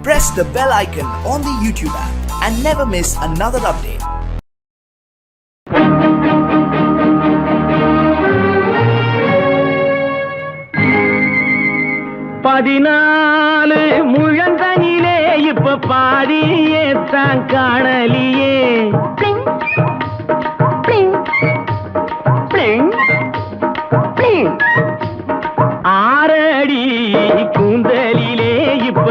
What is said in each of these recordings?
Press the bell icon on the YouTube app and never miss another update. பதினாலு முழங்கனிலே இப்ப பாடியே தான் காணலியே ஆறடி கூந்தலிலே இப்ப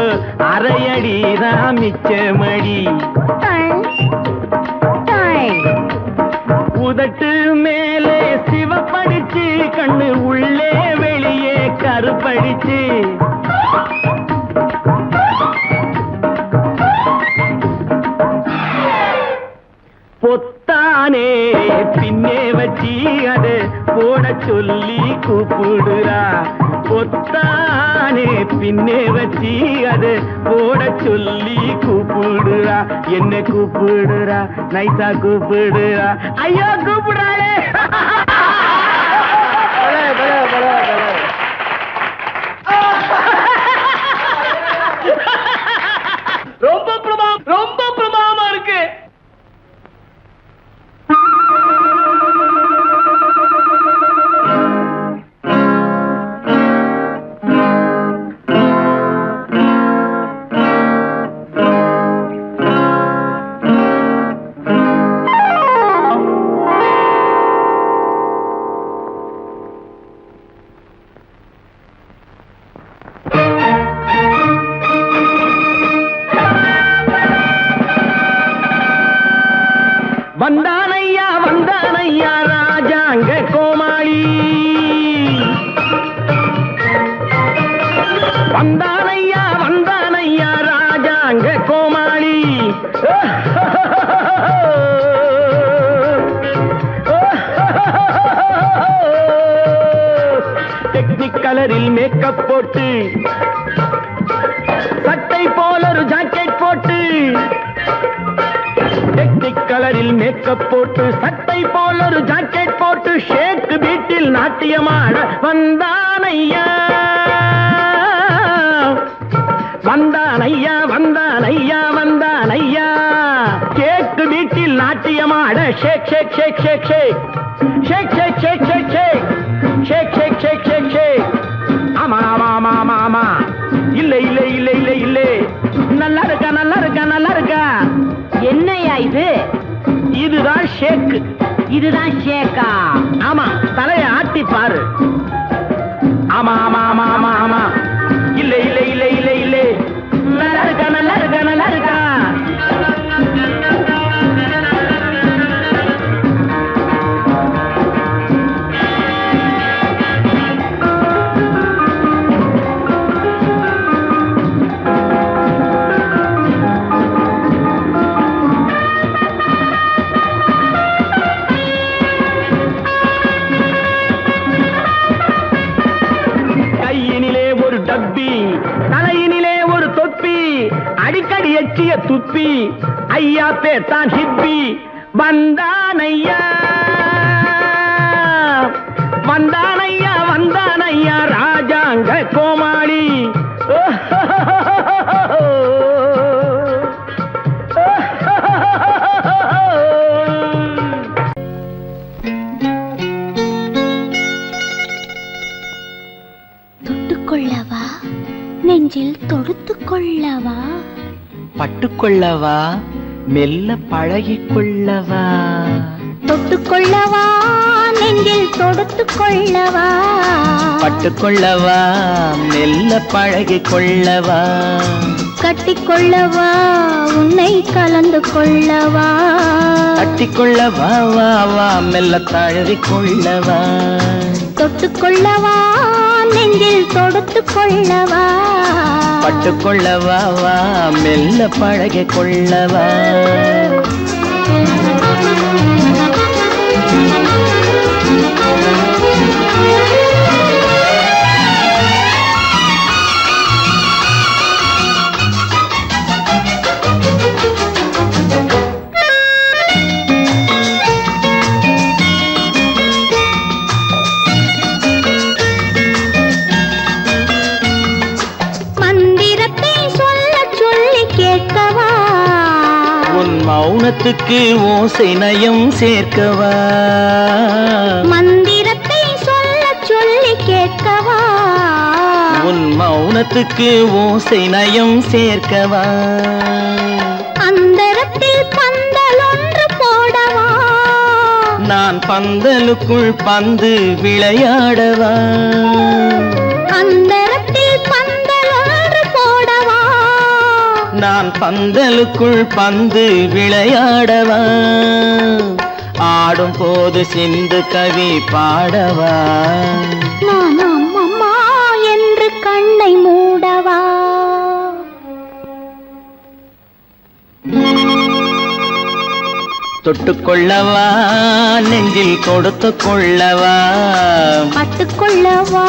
அரையடி தான் மிச்சமடி உதட்டு மேலே சிவப்படிச்சு கண்ணு உள்ளே வெளியே கருப்படிச்சு பொத்தானே பின்னே வச்சி அது போட சொல்லி கூப்பிடுறா பொத்தானே பின்னே வச்சி அது போட சொல்லி கூப்பிடுறா என்ன கூப்பிடுறா நைசா கூப்பிடுறா ஐயோ கூப்பிடுறாளே ரொம்ப பிரமாதமா இருக்கு. வந்தானையா ராஜாங்க கோமாளி வந்தானையா ராஜாங்க கோமாளி டெக்னிக் கலரில் மேக்கப் போட்டு சட்டை போல ஒரு ஜாக்கெட் போட்டு டெக்னிக் கலரில் மேக்கப் போட்டு சட்டை போல ஒரு ஜாக்கெட் போட்டு ஷேக் பீட்டில் நாட்டியமாட வந்தானையா கேக் பீட்டில் நாட்டியமாட ஷேக் ஷேக் ஷேக் ஷேக் ஷேக் ஷேக் ஷேக் ஷேக் ஷேக் ஷேக் ஷேக் ஷேக் ஷேக் ஷேக் ஆமா ஆமா ஆமா ஆமா ஆமா இல்ல இல்ல இல்ல இல்ல இல்ல நல்லா இருக்கா என்னையா இது? இதுதான் ஷேக். இதுதான் ஷேக்கா? ஆமா, தலைய ஆட்டி பாரு. ஆமா ஆமா ஆமா ஆமா ஆமா இல்ல இல்ல இல்ல இல்ல இல்ல நல்லா இருக்கா தலையினிலே ஒரு தொப்பி அடிக்கடி எச்சிய துப்பி ஐயா பேத்தான் ஹிப்பி வந்தானையா ராஜாங்க கோமாளி தொட்டுக்கொள்ளவா நெஞ்சில் தொடுத்துக் கொள்ளவா பட்டுக்கொள்ளவா மெல்ல பழகிக்கொள்ளவா தொட்டுக்கொள்ளவா நெஞ்சில் தொடுத்துக் கொள்ளவா பட்டுக்கொள்ளவா மெல்ல பழகிக்கொள்ளவா கட்டிக்கொள்ளவா உன்னை கலந்து கொள்ளவா கட்டிக்கொள்ளவா வா வா மெல்ல தழுவிக்கொள்ளவா தொட்டுக்கொள்ளவா நெஞ்சில் தொடுத்துக் கொள்ளவா பட்டுக்கொள்ளவா வா மெல்ல பழகிக்கொள்ளவா மந்திரத்தை சொல்ல மௌனத்துக்கு ஓசை நயம் சேர்க்கவா மந்திரத்தை சொல்ல சொல்லி கேட்கவா உன் மௌனத்துக்கு ஓசை நயம் சேர்க்கவா அந்தரத்தில் பந்தல் ஒன்று போடவா நான் பந்தலுக்குள் பந்து விளையாடவா அந்தரத்தில் பந்தல் ஒன்று போடவா நான் பந்தலுக்குள் பந்து விளையாடவா ஆடும் போது சிந்து கவி பாடவா நான் அம்மா என்று கண்ணை மூடவா தொட்டுக்கொள்ளவா நெஞ்சில் கொடுத்து கொள்ளவா பட்டுக்கொள்ளவா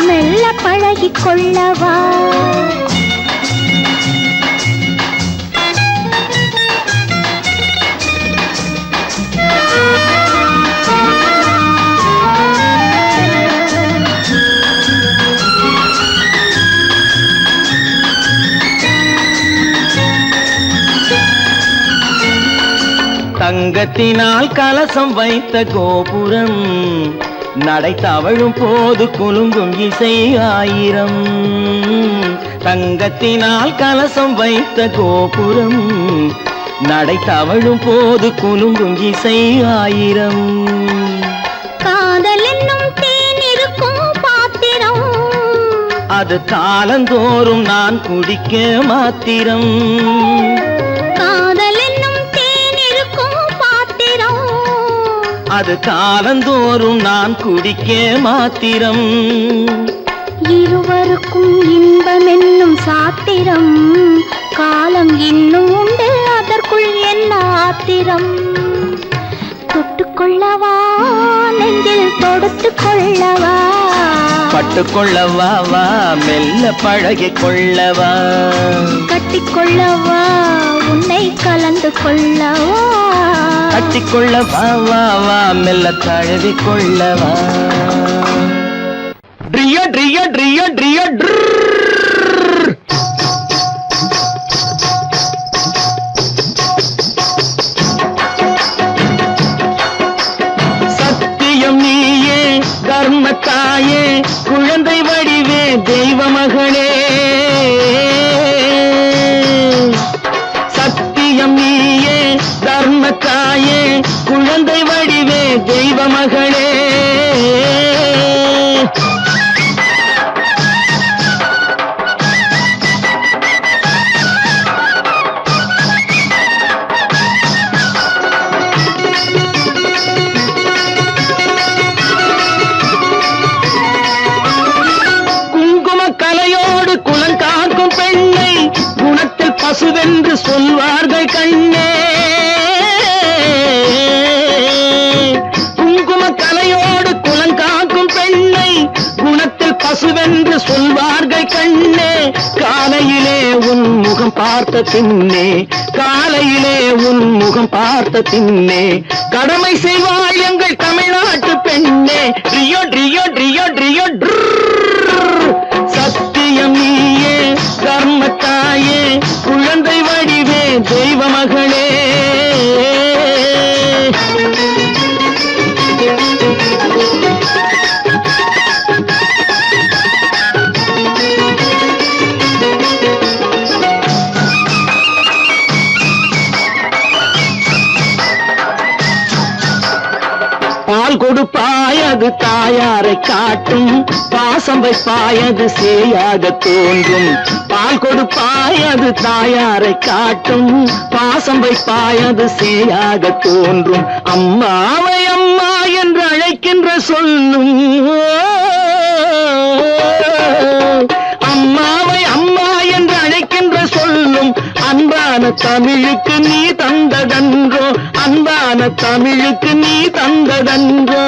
மெல்ல பழகிக் கொள்ளவா தங்கத்தினால் கலசம் வைத்த கோபுரம் நடை தவழும் போது குலுங்கும் இசை ஆயிரம் தங்கத்தினால் கலசம் வைத்த கோபுரம் நடை தவழும் போது குலுங்கும் இசை ஆயிரம் காதல் என்னும் தேன் இருக்கும் பாத்திரம் அது காலந்தோறும் நான் குடிக்க மாத்திரம் காதல் என்னும் தேன் இருக்கும் பாத்திரம் அது காலந்தோறும் நான் குடிக்க மாத்திரம் இருவருக்கும் இன்பம் என்னும் சாத்திரம் காலம் இன்னும் உண்டு அதற்குள் என்ன ஆத்திரம் தொட்டுக்கொள்ளவா நெஞ்சில் தொடுத்து கொள்ளவா பட்டுக்கொள்ளவா வா மெல்ல பழகிக் கொள்ளவா கட்டிக்கொள்ளவா உன்னை கலந்து கொள்ளவா கட்டிக்கொள்ளவா வா வா மெல்ல தழுவிக் கொள்ளவா ட்ரிய ட்ரிய ட்ரிய ட்ரிய சத்தியம் நீயே தர்மத்தாயே குழந்தை வடிவே தெய்வ மகளே சத்தியம் நீயே தர்மத்தாயே குழந்தை வடிவே தெய்வ மகளே பசுவென்று சொல்வார்கள் கண்ணே குங்கும கலையோடு குலங்காக்கும் பெண்ணை குணத்தில் பசுவென்று சொல்வார்கள் கண்ணே காலையிலே உன் முகம் பார்த்த பின்னே காலையிலே உன் முகம் பார்த்த பின்னே கடமை செய்வாள் எங்கள் தமிழ்நாட்டு பெண்ணே ட்ரியோ ட்ரியோ ட்ரியோ ட்ரியோ சத்தியம் நீயே தர்மத்தாயே குழந்தை வடிவே தெய்வ மகளே பால் கொடுப்பாய் அது தாயாரை காட்டும் பாசம் வைப்பாய் அது சேயாக தோன்றும் பால் கொடுப்பாய் அது தாயாரை காட்டும் பாசம் வைப்பாய் அது சேயாக தோன்றும் அம்மாவை அம்மா என்று அழைக்கின்ற சொல்லும் அம்மாவை அம்மா என்று அழைக்கின்ற சொல்லும் அன்பான தமிழுக்கு நீ தந்ததன்றோ அன்பான தமிழுக்கு நீ தந்ததன்றோ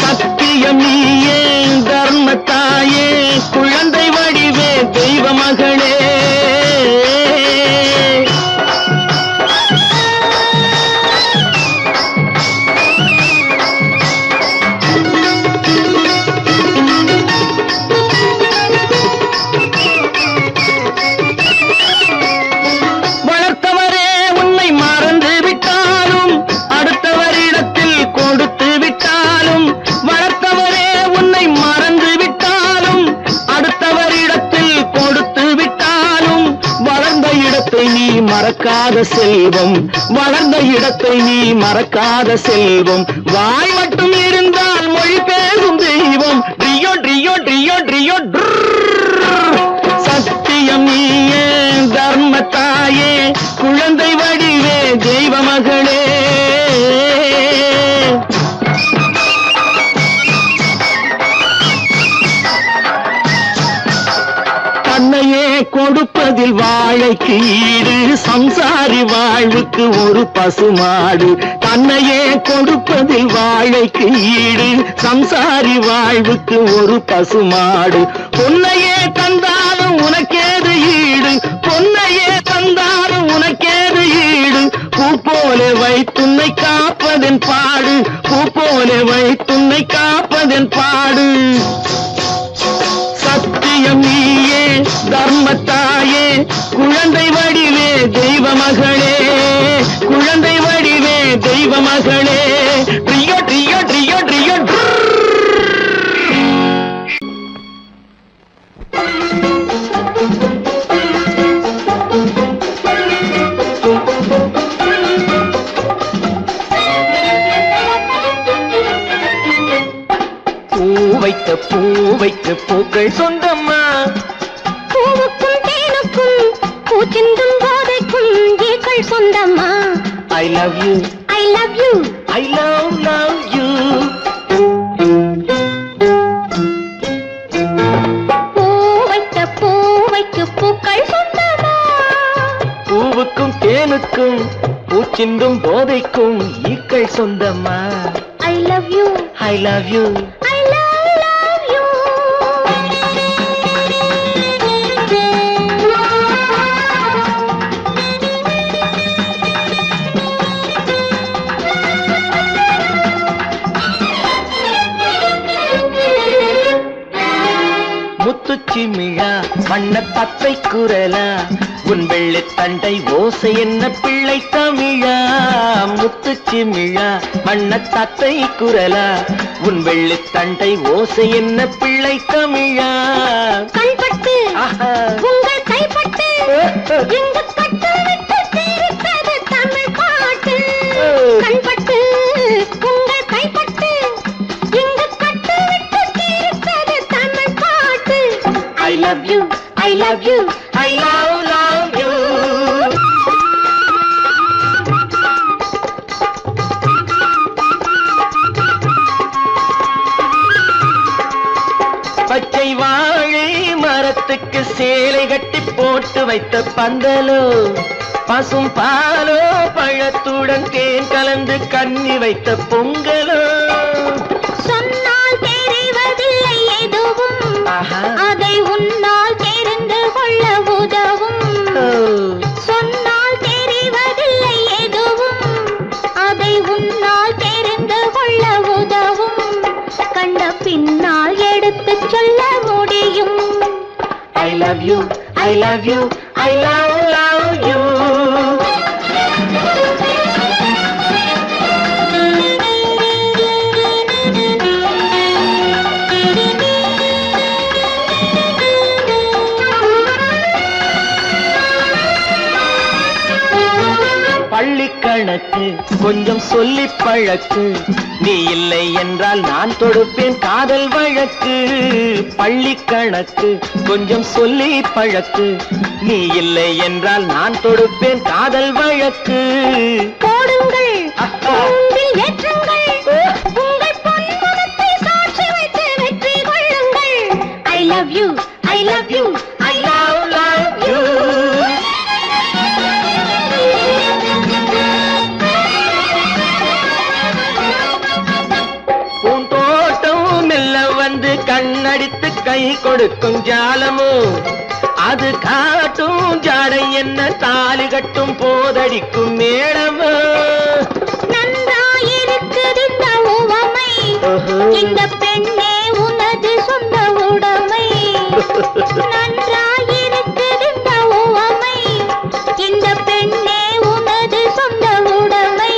சத்தியம் நீயே தர்மத்தாயே குழந்தை வடிவே தெய்வ மகளே வளர்த்தவரே மறக்காத செல்வம், வளர்ந்த இடத்தை நீ மறக்காத செல்வம், வாய் மட்டும் இருந்தால் மொழி பேசும் தெய்வம். ட்ரியோ ட்ரியோ ட்ரியோ ட்ரியோ சத்தியம் நீயே தர்மத்தாயே, குழந்தை வடிவே தெய்வ மகளே. தன்னையே கொடுப்பதில் வாழைக்கு ஈடு, சம்சாரி வாழ்வுக்கு ஒரு பசுமாடு. தன்னையே கொடுப்பதில் வாழைக்கு ஈடு, சம்சாரி வாழ்வுக்கு ஒரு பசுமாடு. பொன்னையே தந்தாலும் உனக்கேது ஈடு, பொன்னையே தந்தாலும் உனக்கேது ஈடு. பூ போல வைத்துன்னை காப்பதன் பாடு, பூ போல வைத்துன்னை காப்பதன் பாடு. சத்தியம் நீயே தர்மத்தாயே, குழந்தை வடிவே தெய்வ மகளே, குழந்தை வடிவே தெய்வ மகளே. ட்ரியோ ட்ரியோ ட்ரியோ ட்ரியோ. பூ வைத்த பூக்கள் சொந்தம்மா, பூவுக்கும் தேனுக்கும் பூச்சிந்தும் போதைக்கும் ஈக்கள் சொந்தம்மா. I love you, I love you, I love you. பூவைக்கு பூக்கள் சொந்தமா, பூவுக்கும் தேனுக்கும் பூச்சிந்தும் போதைக்கும் ஈக்கள் சொந்தம்மா. I love you, I love you. I love you. முத்துச்சிமிழா வண்ண பச்சை குரலா, உன் வெள்ளை தண்டை ஓசை என்ன பிள்ளை தமிழா. முத்துச்சிமிழா வண்ண தத்தை குரலா, உன் வெள்ளை தண்டை ஓசை என்ன பிள்ளை தமிழா. கண்பட்டு உங்கள் கைப்பட்டு எங்க கட்டு விட்டு தீர்த்தது தமிழ் பாட்டு. கண்பட்டு உங்கள் கைப்பட்டு எங்க கட்டு விட்டு தீர்த்தது தமிழ் பாட்டு. I love you, I love you, I love you. பச்சை வாழை மரத்துக்கு சேலை கட்டி போட்டு வைத்த பந்தலோ, பசும் பாலோ பழத்துடன் தேன் கலந்து கண்ணி வைத்த பொங்கலோ. சொன்னால் தெரிவதில்லை எதுவும், அதை உன்னால் தெரிந்து கொள்ள உதவும். சொன்னால் தெரிவதில்லை எதுவும், அதை உன்னால் தெரிந்து கொள்ள உதவும். கண்ட பின்னால் எடுத்து சொல்ல முடியும். I love you, I love you, I love you. பள்ளி கணக்கு கொஞ்சம் சொல்லி பழக்கு, நீ இல்லை என்றால் நான் தொடுப்பேன் காதல் வழக்கு. பள்ளி கணக்கு கொஞ்சம் சொல்லி பழக்கு, நீ இல்லை என்றால் நான் தொடுப்பேன் காதல் வழக்கு. போடுங்கள் கூண்டில் ஏற்றுங்கள், உங்கள் பொன்முகத்தை சாட்சி வைத்து வெற்றி கொள்ளுங்கள். I love you, I love you, I love you. பூந்தோட்டம் மெல்ல வந்து கண்ணடித்து கை கொடுக்கும் ஜாலமோ, அது காட்டும் ஜாடை என்ன தாலி கட்டும் போதடிக்கும் மேளமோ. நன்றாயிருக்குது இந்த உவமை, இந்த பெண்ணே உனது சொந்த உடைமை. நன்றாயிருக்குது இந்த உவமை, இந்த பெண்ணே உனது சொந்த உடைமை.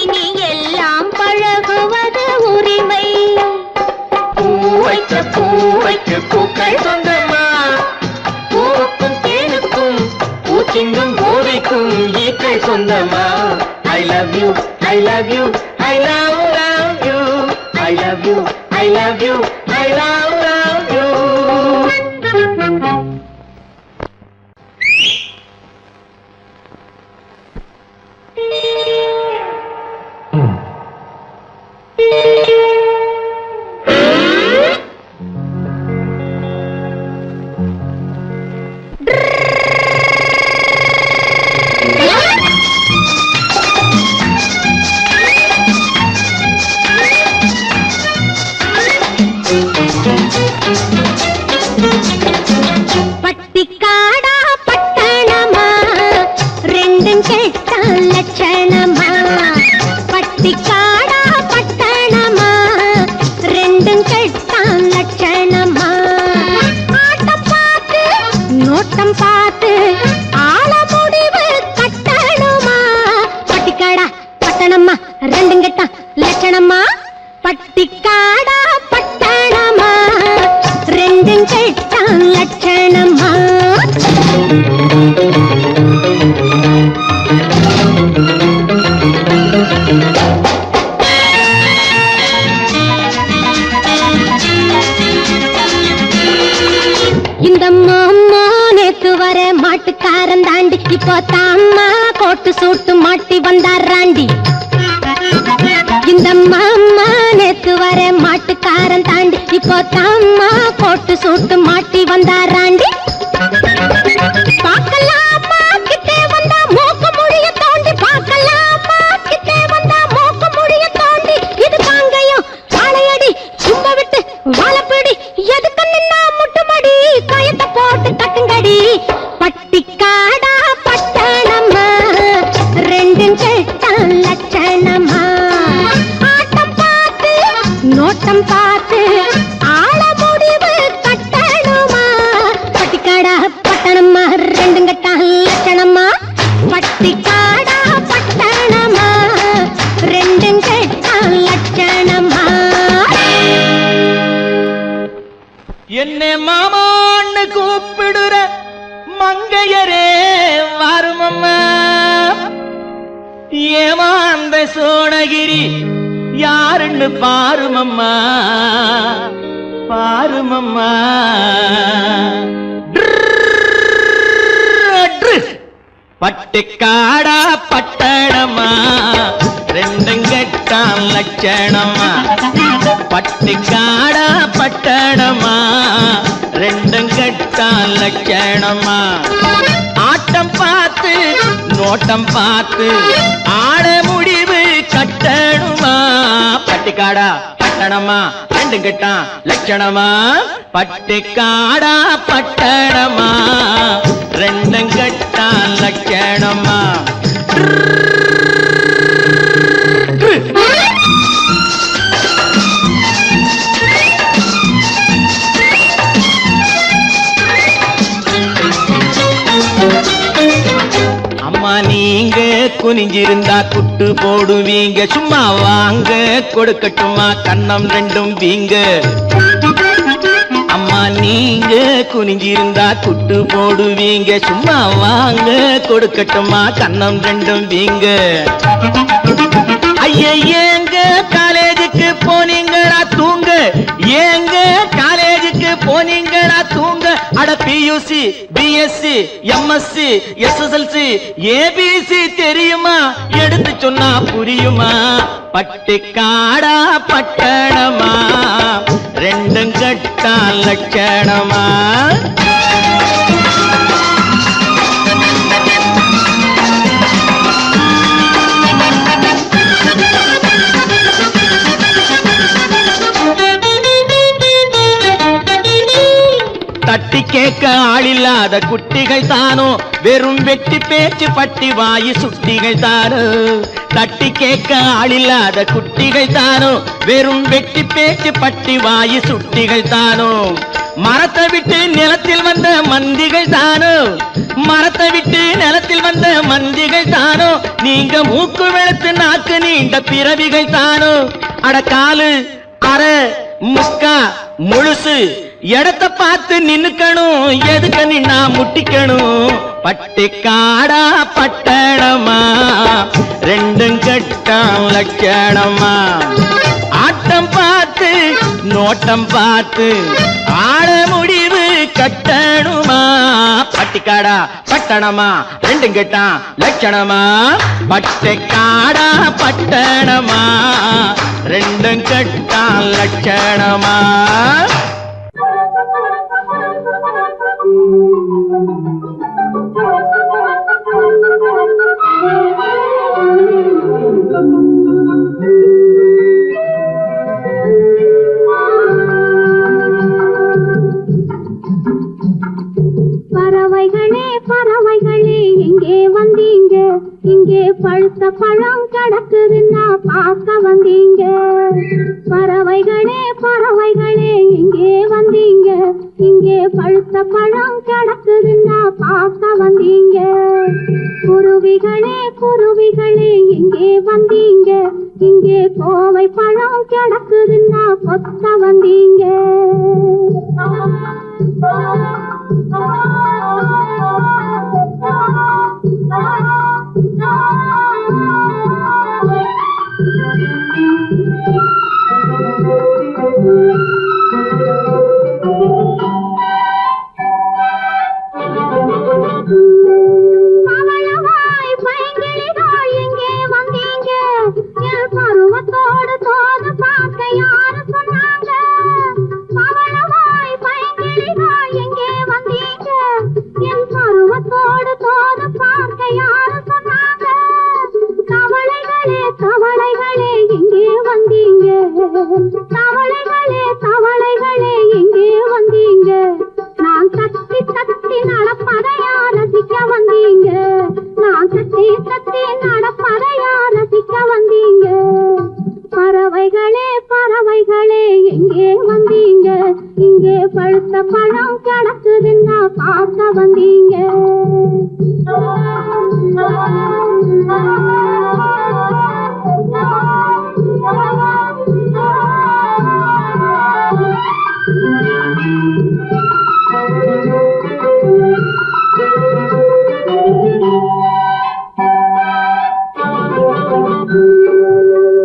இனி எல்லாம் பழகுவது உரிமை. பூவைக்கு பூக்கள் சொந்தமா, பூவுக்கும் தேனுக்கும் பூச்சிங்கும் போதைக்கும் சொல்லம்மா I love you, I love you, I love you, I love you, I love you, I love you. பட்டிக்காடா பட்டணமா ரெண்டும் கெட்ட லட்சணமா பட்டிக்காடா பட்டணமா ரெண்டும் கெட்ட லட்சணமா ஆட்டம் பார்த்து நோட்டம் பார்த்து ஆள முடிவு கட்டணுமா பட்டிக்காடா பட்டணமா ரெண்டும் கெட்ட லட்சணமா பட்டிக்காடா பட்டணமா ரெண்டும் கெட்ட லட்சணமா இந்த மாமா நேத்து வர மாட்டுக்காரன் தாண்டி இப்போ தாமா கோட்டு சூட்டு மாட்டி வந்தாராண்டி இந்த மாமா நேத்து வர மாட்டுக்காரன் தாண்டி இப்போ தாமா கோட்டு சூட்டு மாட்டி வந்தாராண்டி பார்க்கலாமா கிட்டே வந்தா மூக்க முடிய தோண்டி பார்க்கலாமா கிட்டே வந்தா மூக்க முடிய தோண்டி இது காங்கையும் காளையடி சும்மா விட்டு வாழப்பிடி எதுக்கு நின்னா முட்டுமடி கயத்தை போட்டு கட்டுங்கடி பட்டிக்காடா பட்டணமா ரெண்டும் கெட்ட லட்சணமா ஆட்டம் பார்த்து நோட்டம் பார்த்து ஆள முடிவு கட்டணுமா பட்டிக்காடா பட்டணமா ரெண்டும் கெட்ட லட்சணமா பட்டிக்காடா பட்டணமா ரெண்டும் கெட்ட லட்சணமா என்ன மாமான்னு கூப்பிடுற மங்கையரே வருமம்மா ஏமாந்த சோழகிரி யாருன்னு பாருமம்மா பாருமம்மா பட்டிக்காடா பட்டணமா ரெண்டும் கெட்டான் லட்சணமா பட்டிக்காடா பட்டணமா ரெண்டும் கெட்டான் லட்சணமா ஆட்டம் பார்த்து நோட்டம் பார்த்து ஆட முடிவு கட்டணுமா பட்டிக்காடா பட்டணமா ரெண்டும் கெட்டான் லட்சணமா பட்டிக்காடா பட்டணமா ரெண்டும் கெட்டான் லட்சணமா அம்மா நீங்க குனிஞ்சிருந்தா குட்டு போடுவீங்க சும்மா வாங்க கொடுக்கட்டுமா கண்ணம் ரெண்டும் வீங்க அம்மா நீங்க குனிஞ்சிருந்தா குட்டு போடுவீங்க சும்மா வாங்க கொடுக்கட்டுமா கண்ணம் ரெண்டும் வீங்க ஐயா ஏங்க காலேஜுக்கு போனீங்களா தூங்க ஏங்க காலேஜுக்கு போனீங்களா தூங்க அட PUC BSc MSc SSLC ABC தெரியுமா எடுத்து சொன்னா புரியுமா பட்டிக்காடா பட்டணமா ரெண்டும் கெட்டா லட்சணமா தட்டி கேட்க ஆளில்லாத குட்டிகள் தானோ வெறும் வெட்டி பேச்சு பட்டி வாயு சுட்டிகள் தானோ தட்டி கேட்க ஆளில்லாத குட்டிகள் தானோ வெறும் வெட்டி பேச்சு பட்டி வாயு சுட்டிகள் தானோ மரத்தை விட்டு நிலத்தில் வந்த மந்திகள் தானோ மரத்தை விட்டு நிலத்தில் வந்த மந்திகள் தானோ நீங்க மூக்கு வெளுத்து நாக்கு நீண்ட பிறவிகள் தானோ அட காலு அரை முக்கா முழுசு இடத்தை பார்த்து நின்னுக்கணும் எதுக்கு நின்னா முட்டிக்கணும் பட்டிக்காடா பட்டணமா ரெண்டும் கட்டம் லட்சணமா ஆட்டம் பார்த்து நோட்டம் பார்த்து ஆட முடிவு கட்டணுமா பட்டிக்காடா பட்டணமா ரெண்டும் கட்டம் லட்சணமா பட்டிக்காடா பட்டணமா ரெண்டும் கட்டம் லட்சணமா பறவைகளே பறவைகளே எங்கே வந்தீங்க இங்கே பழுத்த பழம் கிடக்குதுன்னா பார்க்க வந்தீங்க பறவைகளே பறவைகளே எங்கே வந்தீங்க இங்கே பழுத்த பழம் கிடக்குதுன்னா பார்க்க வந்தீங்க குருவிகளே குருவிகளே எங்கே வந்தீங்க இங்கே கோவை பழம் கிடக்குதுன்னா கொத்த வந்தீங்க பவளவாய் பைங்கிளிகள் எங்கே வந்தீங்க என் பருவத்தோடு தோது பார்க்க யாரு சொன்னாங்க பவளவாய் பைங்கிளிகள் எங்கே வந்தீங்க என் பருவத்தோடு தோது பார்க்க யாரு சொன்னாங்க தவளைகளே தவளைகளே எங்கே வந்தீங்க தவளைகளே தவளைகளே எங்கே வந்தீங்க நான் தத்தி தத்தி நடப்பதையா ரசிக்க வந்தீங்க நான் தத்தி தத்தி நடப்பதையா ரசிக்க வந்தீங்க பறவைகளே பறவைகளே எங்கே வந்தீங்க இங்கே பழுத்த பழம் கிடக்குதுன்னா பார்க்க வந்தீங்க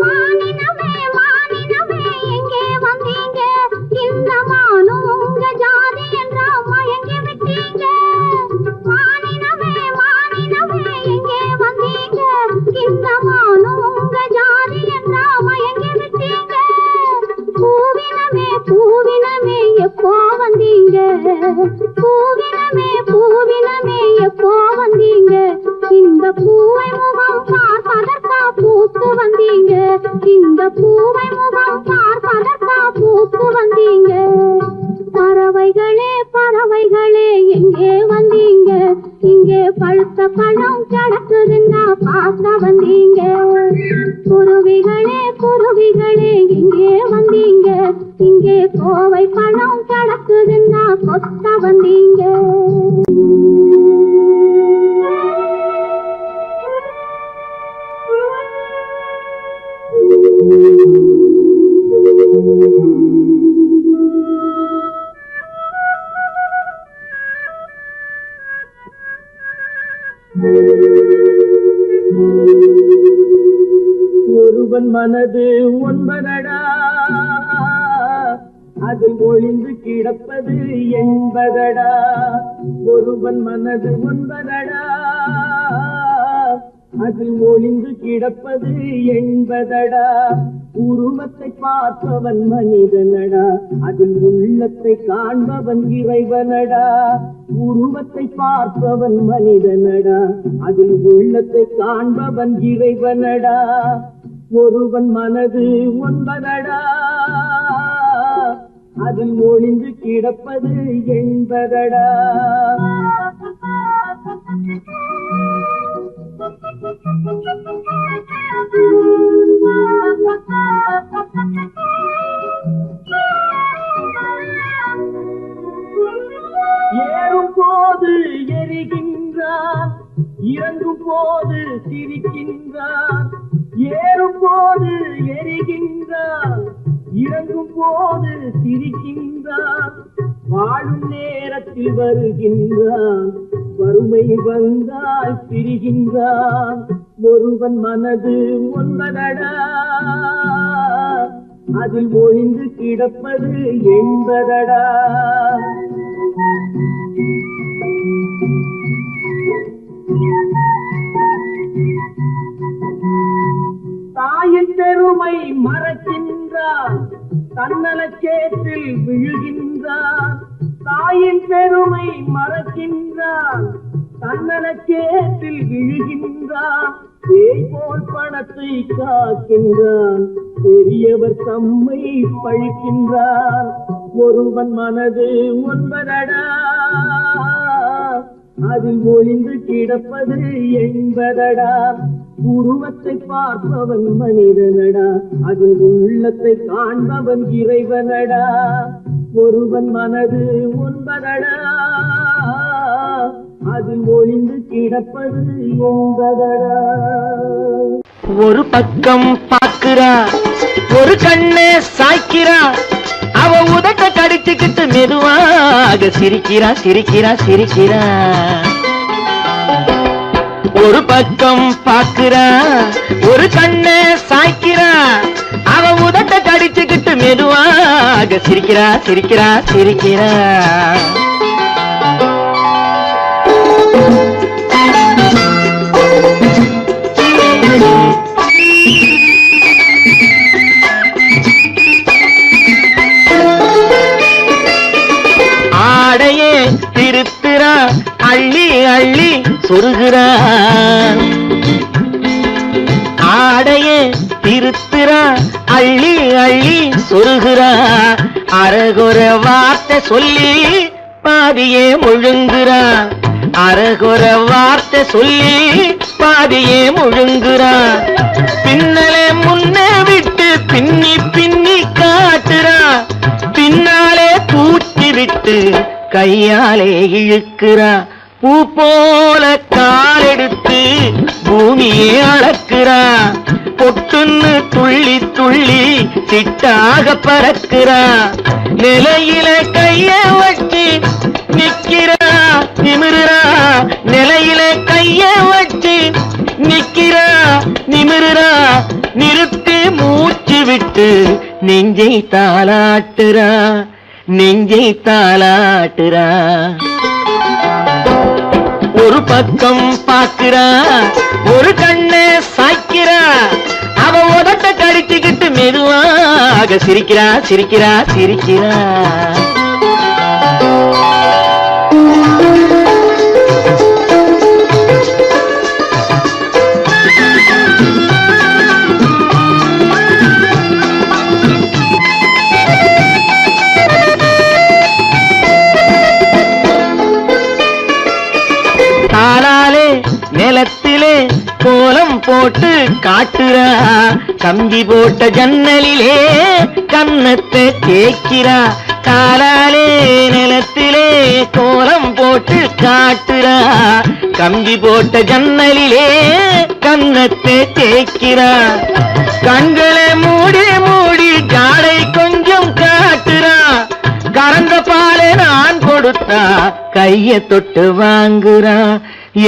மானினமே மானினமே எங்கே வந்தீங்க இந்த மானும் உங்க ஜாதி என்றா மயங்கி விட்டீங்க மானினமே மானினமே எங்கே வந்தீங்க இந்த மானும் உங்க ஜாதி என்றா மயங்கி விட்டீங்க பூவினமே பூவினமே எப்போ வந்தீங்க பூவினமே பூவினமே எப்போ வந்தீங்க இந்த பூவை முகம் பார்ப்பதற்கா பூத்து வந்தீங்க இந்த பூவை முகம் பார்ப்பதற்கா பூத்து வந்தீங்க பறவைகளே பறவைகளே எங்கே வந்தீங்க இங்கே பழுத்த பழம் கிடக்குதுன்னா பார்க்க வந்தீங்க குருவிகளே குருவிகளே எங்கே வந்தீங்க இங்கே கோவை பழம் கிடக்குதுன்னா கொத்த வந்தீங்க ஒருவன் மனது ஒன்பதடா அதில் ஒளிந்து கிடப்பது என்பதடா ஒருவன் மனது ஒன்பதடா அதில் ஒளிந்து கிடப்பது என்பதடா உருவத்தை பார்ப்பவன் மனிதனடா அதில் உள்ளத்தை காண்பவன் இறைவனடா உருவத்தை பார்ப்பவன் மனிதனடா அதில் உள்ளத்தை காண்பவன் இறைவனடா ஒருவன் மனது ஒன்பதடா அதில் ஒளிந்து கிடப்பது என்பதடா ஏறும் போது எரிகின்றான் இறங்கும் போது சிரிக்கின்றான் ஏறும் போது எரிகின்றான் இறங்கும் போது சிரிக்கின்றான் வாழும் நேரத்தில் வருகின்றான் வறுமை வந்தால் பிரிகின்றான் ஒருவன் மனது ஒன்பதடா அதில் ஒளிந்து கிடப்பது என்பதடா தாயின் பெருமை மறக்கின்றான் தன்னலச்சேற்றில் விழுகின்றான் தாயின் பெருமை மறக்கின்றான் தன்னலச்சேற்றில் விழுகின்றான் பேய் போல் பணத்தை காக்கின்றான் பெரியவர் தம்மை பழிக்கின்றான் ஒருவன் மனது ஒன்பதடா அதில் ஒளிந்து கிடப்பது என்பதடா உருவத்தை பார்ப்பவன் மனிதனடா அதில் உள்ளத்தை காண்பவன் இறைவனடா ஒருவன் மனது ஒன்பதடா அதில் ஒளிந்து கிடப்பது என்பதடா ஒரு பக்கம் பாக்குறா ஒரு கண்ணே சாய்க்கிறா அவ உதட்ட கடிச்சுக்கிட்டு மெதுவாக சிரிக்கிறா சிரிக்கிறா சிரிக்கிறா ஒரு பக்கம் பாக்குறா ஒரு கண்ணே சாய்க்கிறா அவ உதட்ட கடிச்சுக்கிட்டு மெதுவாக சிரிக்கிறா சிரிக்கிறா சிரிக்கிறா ஆடையே திருத்துறா அள்ளி அள்ளி சொருகிறா ஆடையே திருத்துறா அள்ளி அள்ளி சொருகிறா அரகுற வார்த்தை சொல்லி பாதியே முழுங்குறா அரகுற வார்த்தை சொல்லி பாதியே முழுங்குறா பின்னலே முன்னே விட்டு பின்னி பின்னி காட்டுறா பின்னாலே தூக்கி விட்டு கையாலே இழுக்கிறா பூ போல காலெடுத்து பூமியே அளக்கிறா பொட்டுன்னு துள்ளி துள்ளி சிட்டாக பறக்கிறா நிலையில கைய வச்சு நிக்கிறா நிமிருறா நிலையில கைய வச்சு நிக்கிறா நிமிருறா நிறுத்தி மூச்சு விட்டு நெஞ்சை தாளாட்டுறா நெஞ்சை தாளாட்டுறா ஒரு பக்கம் பாக்குறா ஒரு கண்ணே சாய்க்கிறா அவ உதட்ட கடிச்சுக்கிட்டு மெதுவாக சிரிக்கிறா சிரிக்கிறா சிரிக்கிறா தாளாலே நிலத்திலே கோலம் போட்டு காட்டுறா கம்பி போட்ட ஜன்னலிலே கன்னத்தை தேய்க்கிறா தாளாலே நிலத்திலே கோலம் போட்டு காட்டுறா கம்பி போட்ட ஜன்னலிலே கன்னத்தை தேய்க்கிறா கண்களை மூடி மூடி ஜாடை கொஞ்சம் காட்டுறா கறந்த பாலை நான் கொடுத்தா கைய தொட்டு வாங்குறா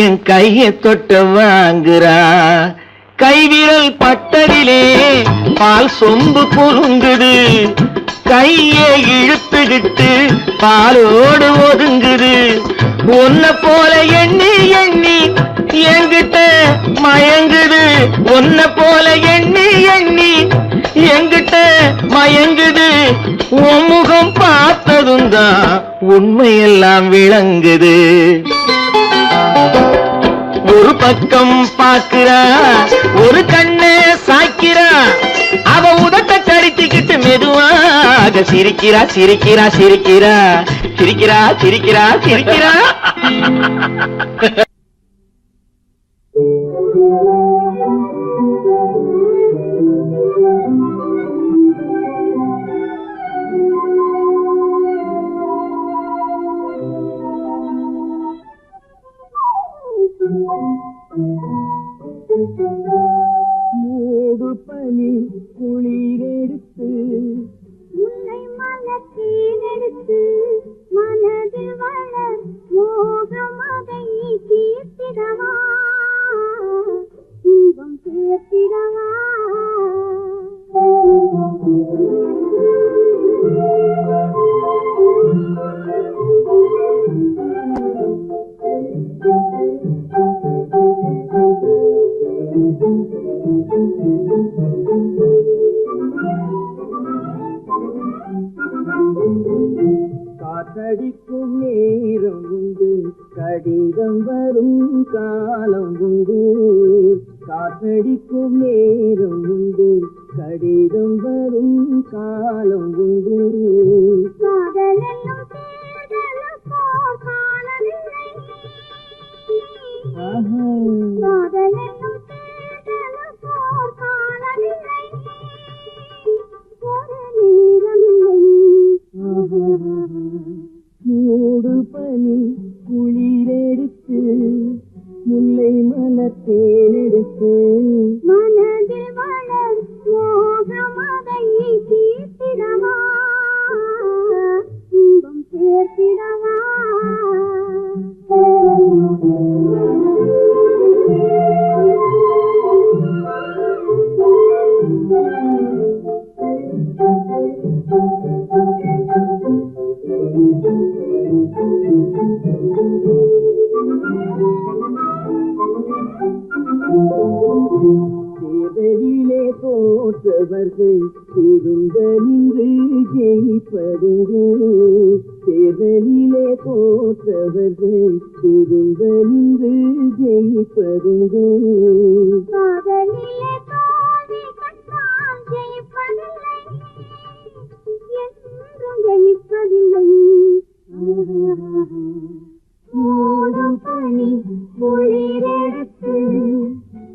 என் கைய தொட்டு வாங்குறா கைவிரல் பட்டதிலே பால் சொம்பு பொருங்குது கையை இழுத்துக்கிட்டு பாலோடு ஒதுங்குது ஒன்ன போல எண்ணி எண்ணி என்கிட்ட மயங்குது ஒன்ன போல எண்ணி எண்ணி என்கிட்ட மயங்குது உன் முகம் பார்த்ததும் தான் உண்மையெல்லாம் விளங்குது ஒரு பக்கம் பாக்குறா ஒரு கண்ணே சாய்க்கிறா அவ உதட்ட கடிச்சுக்கிட்டு மெதுவாக சிரிக்கிறா சிரிக்கிறா சிரிக்கிறா சிரிக்கிறா சிரிக்கிறா சிரிக்கிறா மூடு பனி குளிரெடுத்து உன்னை மலத்தேனெடுத்து மனதில் வளர் மோகம் அதை கடிதம் வரும் காலம் உண்டு, காற்றடிக்கும் நேரம் உண்டு, கடிதம் வரும் காலம் உண்டு. காதலென்னும் தேடலுக்கோ காலமில்லை, காதலென்னும் தேடலுக்கோ காலமில்லை, ஒரு நேரமில்லை. மூடு பனி குளிரெடுத்து, முல்லை மலத்தேனெடுத்து, மனதில் வளர் மோகமதை தீர்த்திடவா, இன்பம் சேர்த்திடவா. தேர்தலிலே தோற்றவர்கள் திரும்ப நின்று ஜெயிப்பதுண்டு, தேர்தலிலே தோற்றவர்கள் திரும்ப நின்று ஜெயிப்பதுண்டு. காதலிலே தோல்வி கண்டால் ஜெயிப்பதில்லை, என்றும் ஜெயிப்பதில்லை. மூடும் பனி குளிரெடுத்து,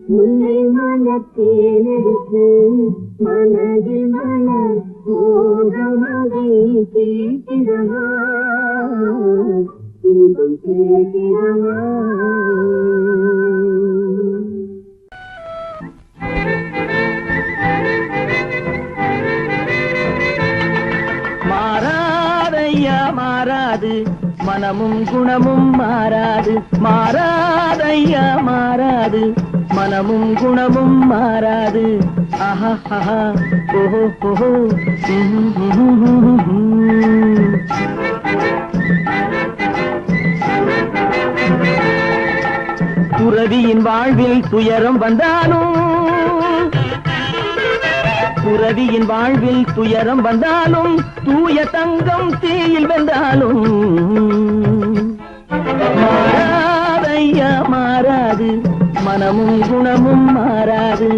முல்லை மலத்தேனெடுத்து, மனதில் மலர் மோகமதை தீர்த்திடவா, இன்பம் சேர்த்திடவா. மாறாதையா மாறாது, மனமும் குணமும் மாறாது, மாறாதையா மாறாது, மனமும் குணமும் மாறாது. ஆஹா ஓஹோ ஓஹோ. துறவியின் வாழ்வில் துயரம் வந்தாலும், துறவியின் வாழ்வில் துயரம் வந்தாலும், தூய தங்கம் தீயில் வென்றாலும், மாறாதையா மாறாது, மனமும் குணமும் மாறாது.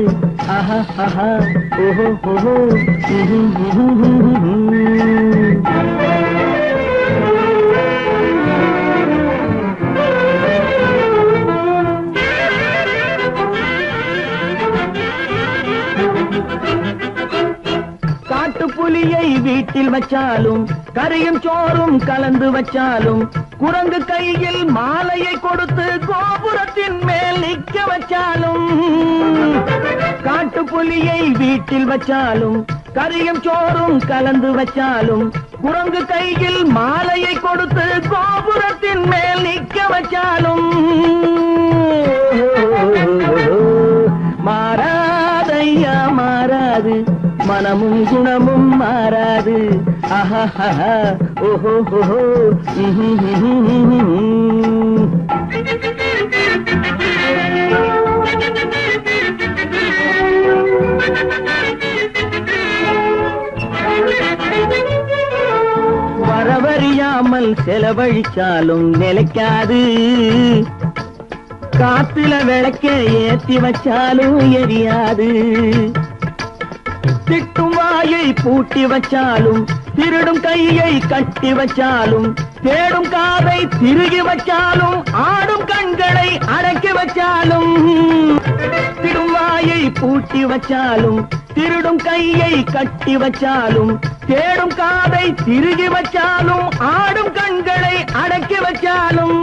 ஆஹா ஓஹோ ஓஹோ. காட்டுப்புலியை வீட்டில் வச்சாலும், கறியும் சோறும் கலந்து வச்சாலும், குரங்கு கையில் மாலையை கொடுத்து கோபுரத்தின் மேல் நிற்க வச்சாலும், காட்டுப்புலியை வீட்டில் வச்சாலும், கறியும் சோறும் கலந்து வச்சாலும், குரங்கு கையில் மாலையை கொடுத்து கோபுரத்தின் மேல் நிற்க வச்சாலும், மாறாதையா மாறாது, மனமும் குணமும் மாறாது. ஆஹா ஓஹோ ஓஹோ. வரவறியாமல் செலவழிச்சாலும் நிலைக்காது, காத்துல விளக்க ஏத்தி வச்சாலும் எரியாது, திட்டும் வாயை பூட்டி வச்சாலும், திருடும் கையை கட்டி வச்சாலும், தேடும் காதை திருகி வச்சாலும், ஆடும் கண்களை அடக்கி வச்சாலும், திடும் வாயை பூட்டி வச்சாலும், திருடும் கையை கட்டி வச்சாலும், தேடும் காதை திருகி வச்சாலும், ஆடும் கண்களை அடக்கி வச்சாலும்,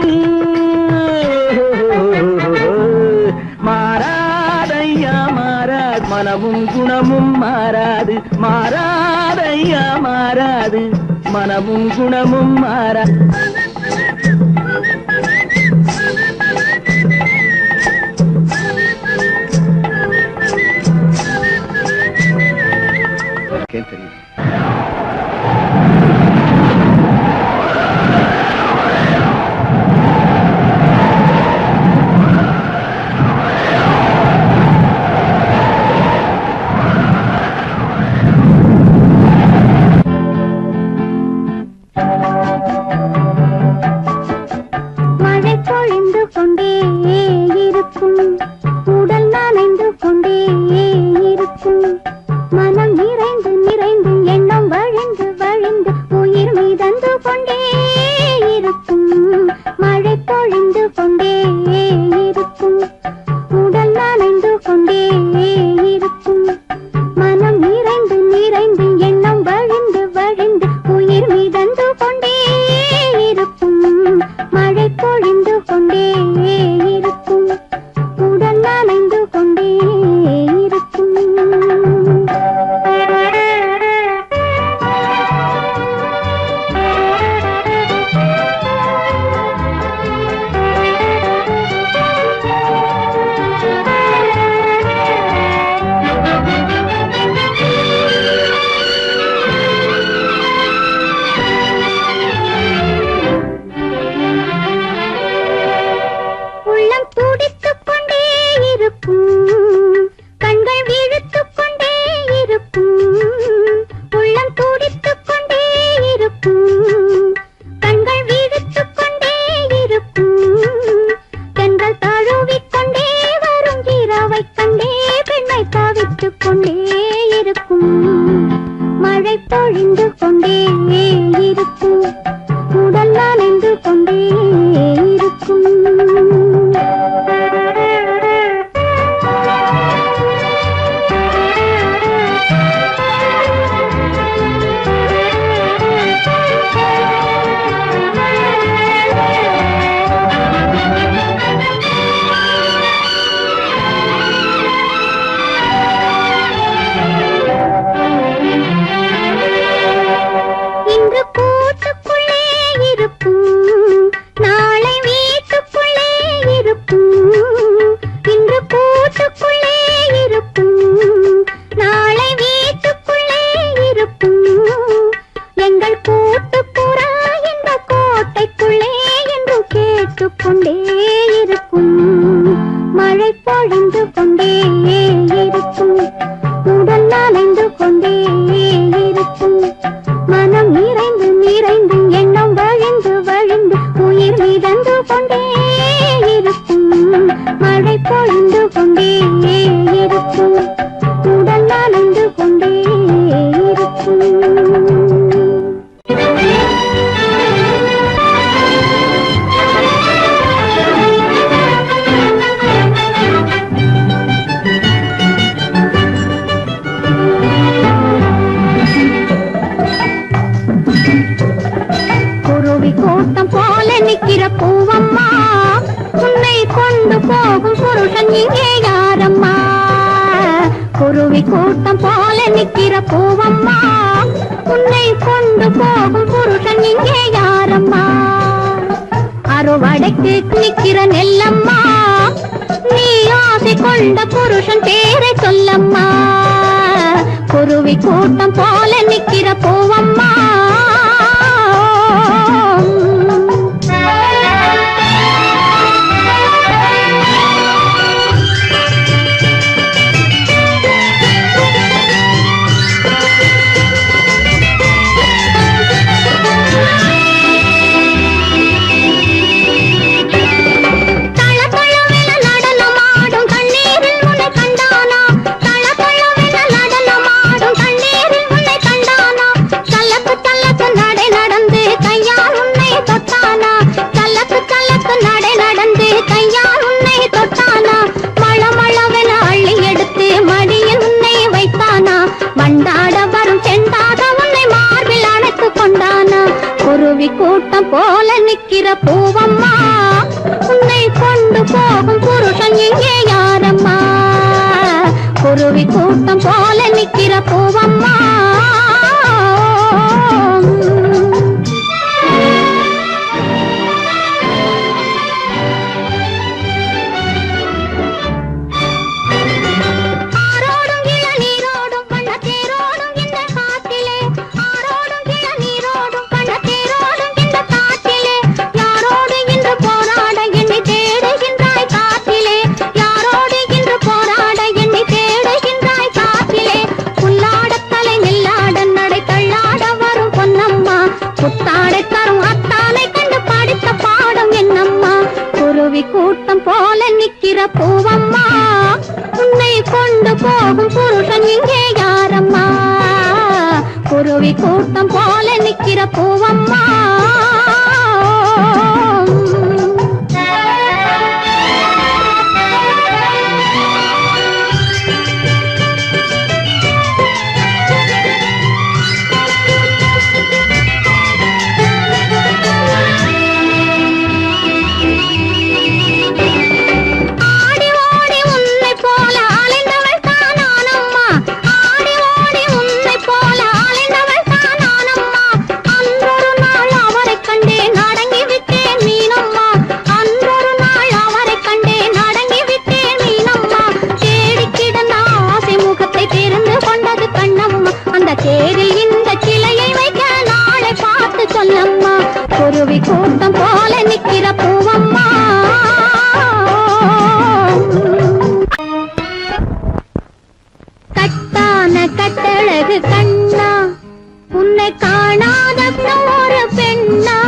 மாறாதையா மாறாது, மனமும் குணமும் மாறாது, மாறாதையா மாறாது, மனமும் குணமும் மாறாது. தெரியும். பொழிந்து கொண்டே இருக்கும் உடல் நனைந்து கொண்டே இருக்கும் மனம் நிறைந்து நிறைந்து எண்ணம் வழிந்து வழிந்து உயிர் மீதந்து கொண்டே இருக்கும் மழை பொழிந்து கொண்டே இருக்கும் உடல் நனைந்து கொண்டே இருக்கும் மனம் நிறைந்து நிறைந்து எண்ணம் வழிந்து வழிந்து உயிர் மீதந்து கொண்டே இருக்கும் மழை பொழிந்து கொண்டே இருக்கும் உடல் நனைந்து கொண்டே இருக்கும் உள்ளம் துடித்துக் கொண்டே இருக்கும் கண்கள் விழித்துக் கொண்டே இருக்கும் உள்ளம் துடித்துக் கொண்டே இருக்கும் கண்கள் விழித்துக் கொண்டே இருக்கும் தென்றல் தழுவிக் கொண்டே வரும் இரவைக் கண்டே பெண்ணை தவித்துக் கொண்டே இருக்கும் மழை பொழிந்து கொண்டே இருக்கும் உடல் நனைந்து கொண்டே இருக்கும் இன்று கூட்டுக்குள்ளே இருக்கும் நாளை வீட்டுக்குள்ளே இருக்கும் இன்று கூட்டுக்குள்ளே இருக்கும் நாளை வீட்டுக்குள்ளே இருக்கும் எங்கள் கூட்டுப்புறா இந்த கோட்டைக்குள்ளே என்று கேட்டுக்கொண்டே இருக்கும் மழை பொழிந்து கொண்டே இருக்கும் உடல் நனைந்து கொண்டே இருக்கும் மனம் நிறைந்து நிறைந்து எண்ணம் வழிந்து வழிந்து உயிர் மிதந்து கொண்டே இருக்கும் மழை பொழிந்து கொண்டே இருக்கும் உடல் நனைந்து கொண்டே இருக்கும் குருவி கூட்டம் போல நிக்கிற பூவம்மா உன்னை கொண்டு போகும் புருஷன் இங்கே யாரம்மா குருவி கூட்டம் போல நிக்கிற பூவம்மா உன்னை கொண்டு போகும் புருஷன் இங்கே யாரம்மா அறுவடைக்கு நிக்கிற நெல்லம்மா நீ ஆசை கொண்ட புருஷன் பேரை சொல்லம்மா குருவி கூட்டம் போல நிக்கிற பூவம்மா கூட்டம் போல நிக்கிற பூவம்மா உன்னை கொண்டு போகும் புருஷன் இங்கே யாரம்மா குருவி கூட்டம் போல நிக்கிற பூவம்மா தலைநெல் குருவி கூட்டம் போல நிக்கிற பூவம்மா, உன்னை கொண்டு போகும் புருஷன் இங்கே யாரம்மா? குருவி கூட்டம் போல நிக்கிற பூவம்மா. தேரில் இந்த கிளையை வைக்க நாளை பார்த்து சொல்லம்மா. குருவி கூட்டம் போல நிக்கிற பூவம்மா. கட்டான கட்டழகு கண்ணா, உன்னை காணாத ஒரு பெண்ணா?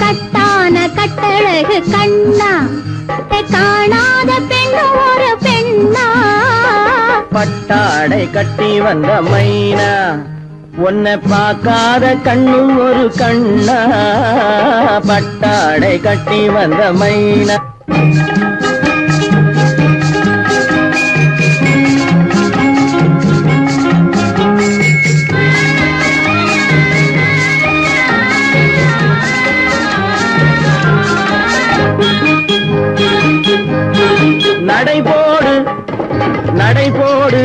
கட்டான கட்டழகு கண்ணா, காணாத பெண் ஒரு பெண்ணா? பட்டாடை கட்டி வந்த மைனா, உன்னை பார்க்காத கண்ணும் ஒரு கண்ணா? பட்டாடை கட்டி வந்த மைனா. நடைபோடு நடைபோடு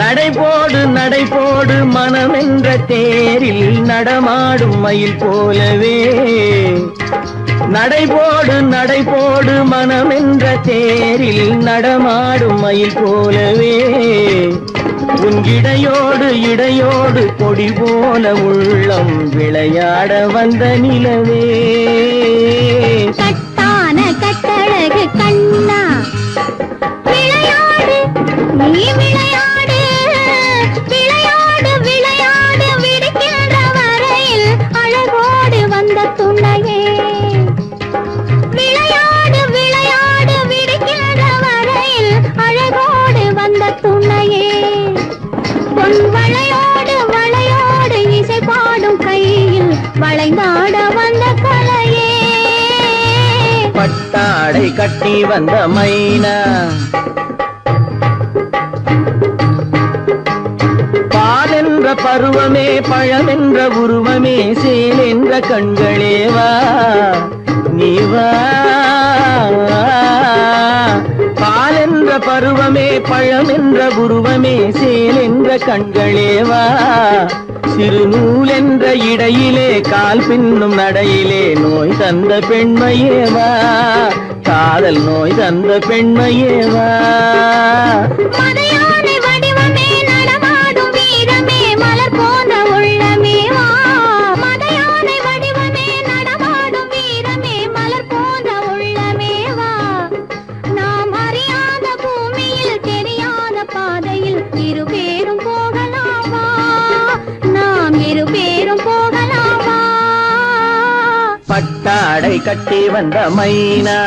நடைபோடு நடைபோடு மனமென்ற தேரில் நடமாடும் மயில் போலவே. நடைபோடு நடைபோடு மனமென்ற தேரில் நடமாடும் மயில் போலவே. உன் இடையோடு இடையோடு கொடி போல உள்ளம் விளையாட வந்த நிலவே. கட்டான கட்டழகு கண்ணா, விளையாடு நீ விளையாடு, விளையாடு விளையாடு விடுக்கின்ற வரையில் அழகோடு வந்த துணையே. விளையாடு விளையாடு விடுக்கின்ற வரையில் அழகோடு வந்த துணையே. பொன் வளையோடு வளையோடு இசை பாடும் கையில் வளைந்தாட வந்த கலையே. பட்டாடை கட்டி வந்த மைனா, பாலென்ற பருவமே பழமென்ற உருவமே சேல் என்ற கண்களே வா நீ வா. பாலென்ற பருவமே பழமென்ற உருவமே சேல் என்ற கண்களே வா. சிறுநூல் என்ற இடையிலே கால் பின்னும் நடையிலே நோய் தந்த பெண்மையேவா. காதல் நோய் தந்த பெண்மையேவா. மதையானை வடிவமே நடமாடும் வீரமே மலர் போன்ற உள்ளமே வா. மதையானை வடிவமே நடமாடும் வீரமே மலர் போன்ற உள்ளமே வா. நாம் அறியாத பூமியில் தெரியாத பாதையில் இருபேரும் போகலாமா? நாம் இருபேரும் போகலாமா? பட்டாடை கட்டி வந்த மைனா,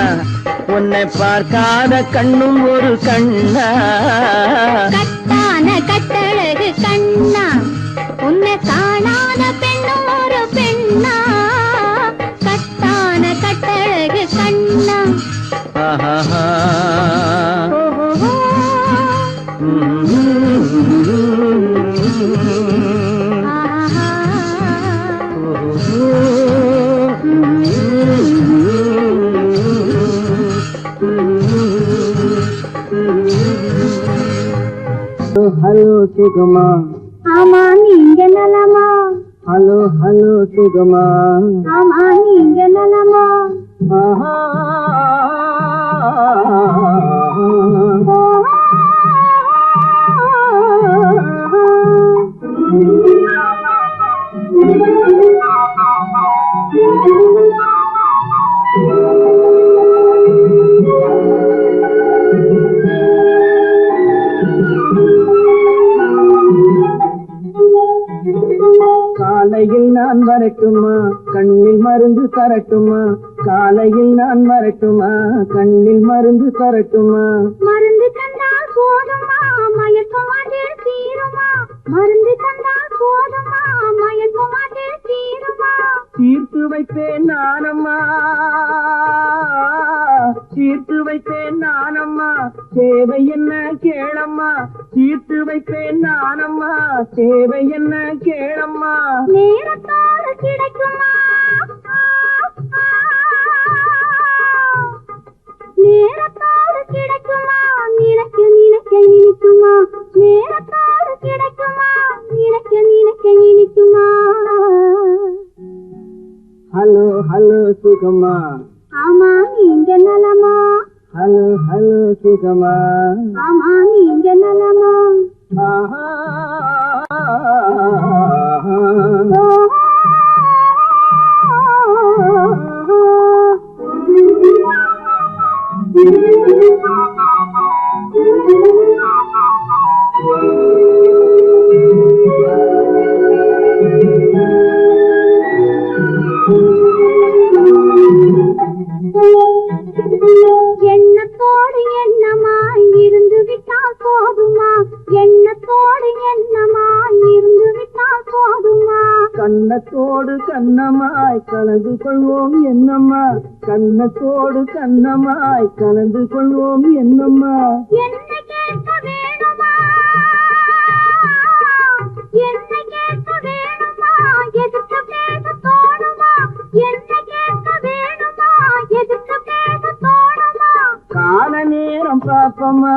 உன்னை பார்க்காத கண்ணும் ஒரு கண்ணா? கட்டான கட்டழகு கண்ணா, உன்னை காணாத பெண்ணும் ஒரு பெண்ணா? கட்டான கட்டழகு கண்ணா. ஆஹா. ஓஹோ. ஆஹா. ஹலோ சுகமா, ஆமா நீங்க நலமா? ஹலோ ஹலோ சுகமா, ஆமா நீங்க நலமா? ஆஹா. காலையில் நான் வரட்டுமா? கண்ணில் மருந்து வரட்டுமா காலையில் நான் வரட்டுமா கண்ணில் மருந்து தரட்டுமா மருந்து தந்தால் போதுமா மயக்கமாதே தீருமா மருந்து தந்தால் போதுமா மயக்கமாதே தீருமா தீர்த்து வைப்பேன் நானம்மா தீர்த்து வைப்பேன் நானம்மா தேவை என்ன கேளம்மா தீர்த்து வைப்பேன் நானம்மா தேவை என்ன கேளம்மா நேரத்தோடு கிடைக்குமா நேரத்தோடு கிடைக்குமா நினைக்க நினைக்க இனிக்குமா நேரத்தோடு கிடைக்குமா நினைக்க நினைக்க இனிக்குமா ஹலோ ஹலோ சுகமா ஆமா நீங்க நலமா ஹலோ ஹலோ சுகமா ஆமா நீங்க நலமா ஆஹா எண்ணத்தோடு எண்ணமாய் இருந்து விட்டால் போதுமா எண்ணத்தோடு எண்ணமாய் இருந்து விட்டால் போதுமா கண்ணத்தோடு கண்ணமாய் கலந்து கொள்வோம் என்னம்மா கண்ணத்தோடு கண்ணமாய் கலந்து கொள்வோம் என்னம்மா என்னை கேட்க வேணுமா என்னை கேட்க வேணுமா எதிர்த்து பேச தோணுமா என்னை கேட்க வேணுமா எதிர்த்து பேச தோணுமா கால நேரம் பாப்பமா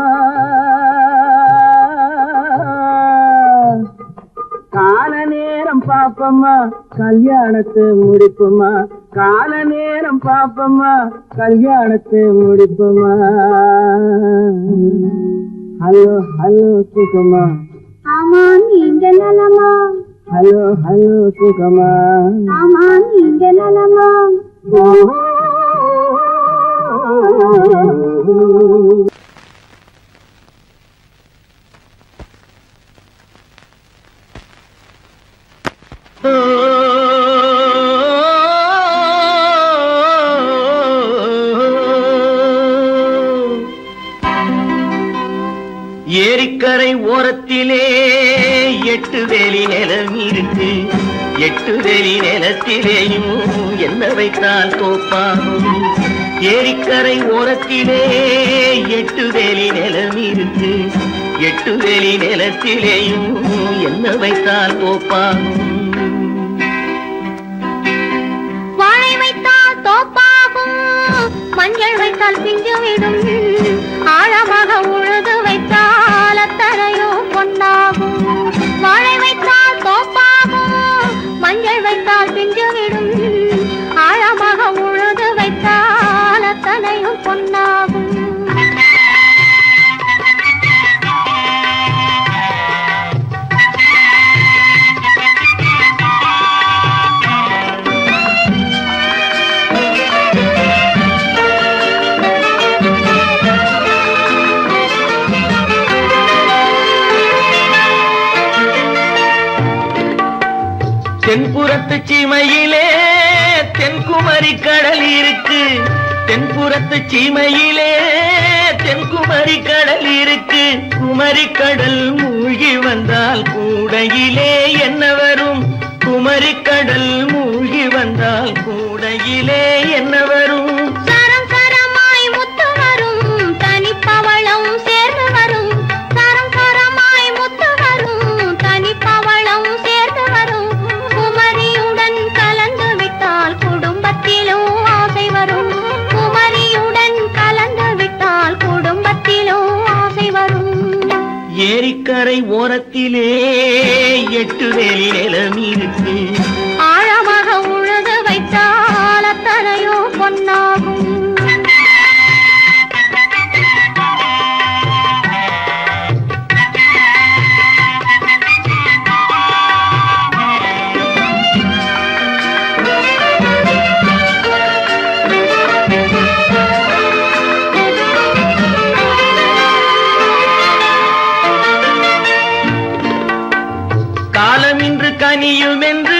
கால நேரம் பாப்பமா கல்யாணத்தை முடிப்போமா கால நேரம் பாப்பமா கல்யாணத்தை முடிப்போமா ஹலோ ஹலோ சுகமா ஆமா நீங்க நலமா ஹலோ ஹலோ சுகமா ஆமா நீங்க நலமா ஏரிக்கரை ஓரத்திலே 8 வேலி நிலம் இருக்கு 8 வேலி நிலத்திலேயும் என்ன வைத்தால் தோப்பாகும் ஏரிக்கரை ஓரத்திலே 8 வேலி நிலம் இருக்கு 8 வேலி நிலத்திலேயும் என்ன வைத்தால் தோப்பாகும் வாழை வைத்தால் தோப்பாகும் மஞ்சள் வைத்தால் பிஞ்சுவிடும் ஆழமாக உழுது வைத்தால் அத்தனையோ பொன்னாகும் வாழை வைத்தால் தோப்பாகும் மஞ்சள் வைத்தால் பிஞ்சுவிடும் ஆழமாக உழுது வைத்தால் அத்தனையோ பொன்னாகும் தென்புறத்து சீமையிலே தென்குமரி கடல் இருக்கு தென்புறத்து சீமையிலே தென்குமரி கடல் இருக்கு குமரி கடல் மூழ்கி வந்தால் கூடையிலே என்ன வரும் குமரி கடல் மூழ்கி வந்தால் கூடையிலே என்ன வரும் சரம் சரமாய் முத்து வரும் தனிப்பவளம் சேர்ந்து வரும் சரம் சரமாய் முத்து வரும் தனிப்பவளம் சேர்ந்து வரும் குமரியுடன் கலந்து விட்டால் குடும்பத்திலும் ஆசை வரும் குமரியுடன் கலந்து விட்டால் குடும்பத்திலும் ஆசை வரும் ஏரிக்கரை ஓரத்திலே 8 வேலி நிலம் இருக்கு ஆழமாக உழுது வைத்தால் அத்தனையோ பொன்னாகும் காலம் இன்று கனியும் என்று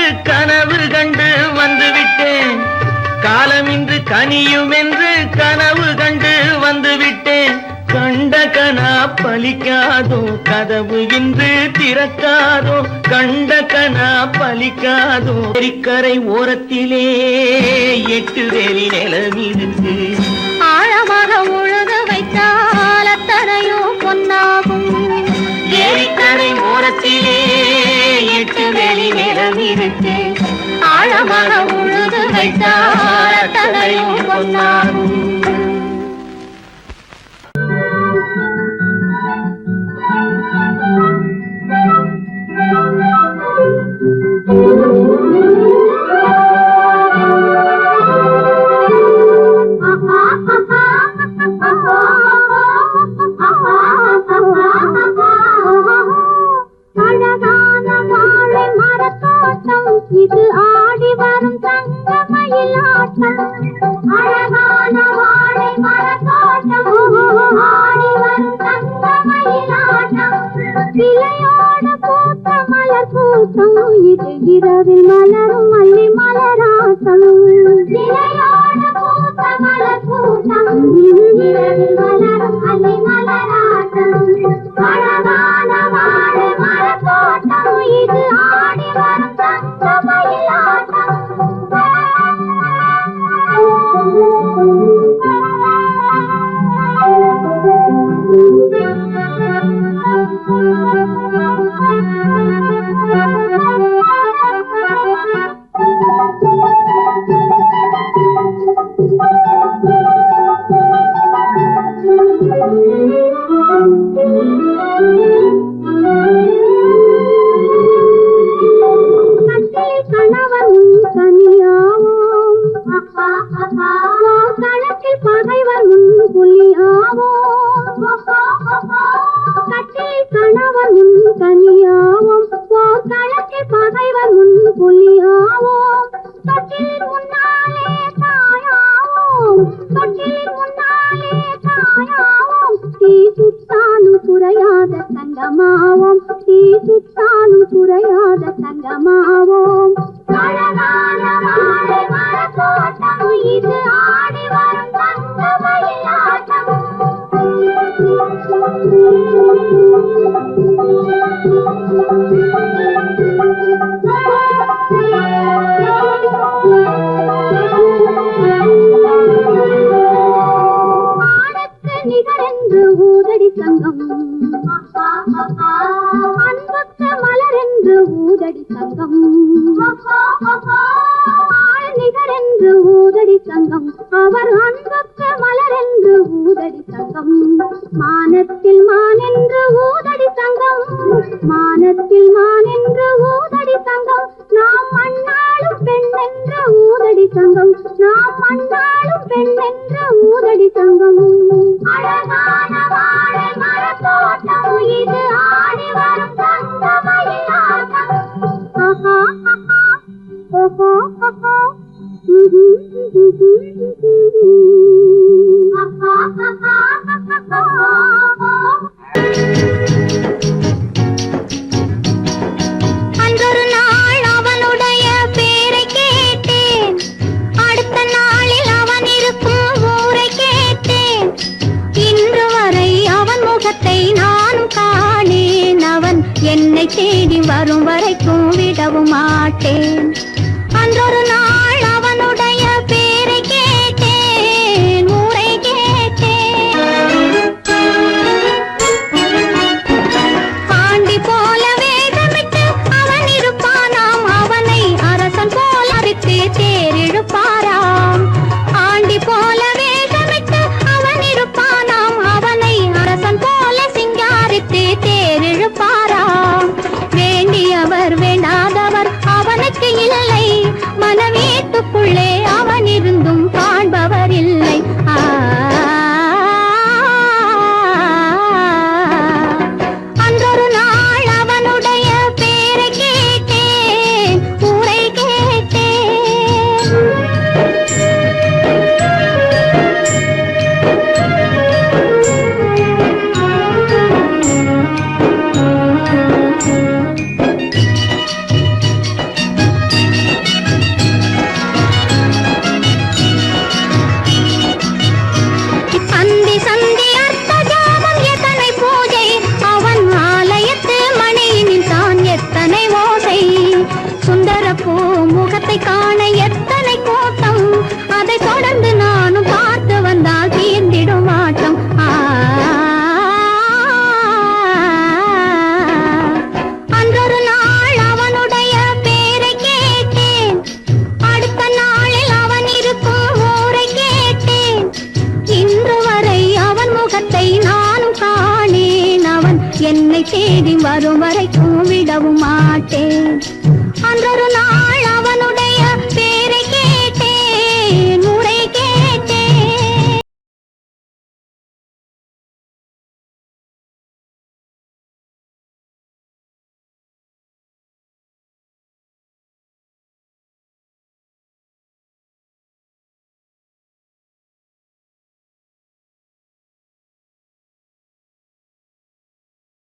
கனியும் என்று கனவு கண்டு வந்து விட்டேன். கண்ட கனா பலிக்காதோ, கதவு இன்று திறக்காதோ, கண்ட கனா பலிக்காதோ. கரை ஓரத்திலே 8 வேலி நிலவிருக்கு. ஆழமாக உழுது வைத்தால் அத்தனையோ பொன்னாகும். ஏரிக்கரை ஓரத்திலே 8 வேலி நிலவிருக்கு. ஆழமாக உழுது வைத்தால் அத்தனையோ பொன்னாகும். அழகான வாழை மரத்தோட்டம், இது ஆடி வரும் தங்கமயிலாட்டம். அழகான வாழை மரத்தோட்டம், ஆடி வரும் தங்கமயிலாட்டம். இலையோடு பூத்த மலர் கூட்டம், இது இரவில் மலரும் மல்லி மலராட்டம். இலையோடு பூத்த மலர் கூட்டம், இரவில் மலரும் மல்லி மலராட்டம். அழகான வாழை மரத்தோட்டம், இது ஆடி வரும் தங்கமயிலாட்டம். களத்தில் பகைவர் முன் புலியாவோம். கட்டில் கணவர் முன் கனியாவோம். களத்தில் பகைவர் முன் புலியாவோம். தொட்டிலின் முன்னாலே தாயாவோம். தொட்டிலின் முன்னாலே தாயாவோம். தீ சுட்டாலும் குறையாத தங்கமாவோம். தீ சுட்டாலும் குறையாத தங்கமாவோம். அழகான வாழை மரத்தோட்டம், இது ஆடி வரும் தங்கமயிலாட்டம். ஆடத்து நிகரென்று ஊதடி சங்கம், அன்புக்கு மலரென்று ஊதடி சங்கம். ஆள் நிகரென்று ஊதடி சங்கம், அவர் அன்புக்கு மலரென்று ஊதடி சங்கம். மானத்தில் மானென்று ஊதடி சங்கம், மானத்தில் மானென்று ஊதடி சங்கம். நாம் மண்ணாளும் பெண் என்ற ஊதடி சங்கம், நாம் மண்ணாளும் பெண் என்ற ஊதடி சங்கம். அழகான வாழை மரத்தோட்டம், இது ஆடி வரும் தங்கமயிலாட்டம். ஆஹா ஆஹா ஓஹோ ஓஹோ ஆஹா ஆஹா அன்றொரு நாள் அவனுடைய பேரை கேட்டேன். அடுத்த நாளில் அவன் இருக்கும் ஊரை கேட்டேன். இன்று வரை அவன் முகத்தை நானும் காணேன். அவன் என்னை தேடி வரும் வரைக்கும் விடவும் மாட்டேன். அன்றொரு நாள் அவனுடைய பேரை கேட்டேன், ஊரை கேட்டேன். ஆண்டி போல வேகமிட்டு அவன் இருப்பானாம். அவனை அரசன் போல அரித்து தேரிழுப்பாராம். ஆண்டி போல வேகமிட்டு அவன் இருப்பானாம். அவனை அரசன் போல சிங்காரித்து தேரிழுப்பாராம். வேண்டியவர் வேண்டாதவர் அவனுக்கு தேதி வரும் வரைக்கும் விடவும் மாட்டேன் அன்றொரு நாள்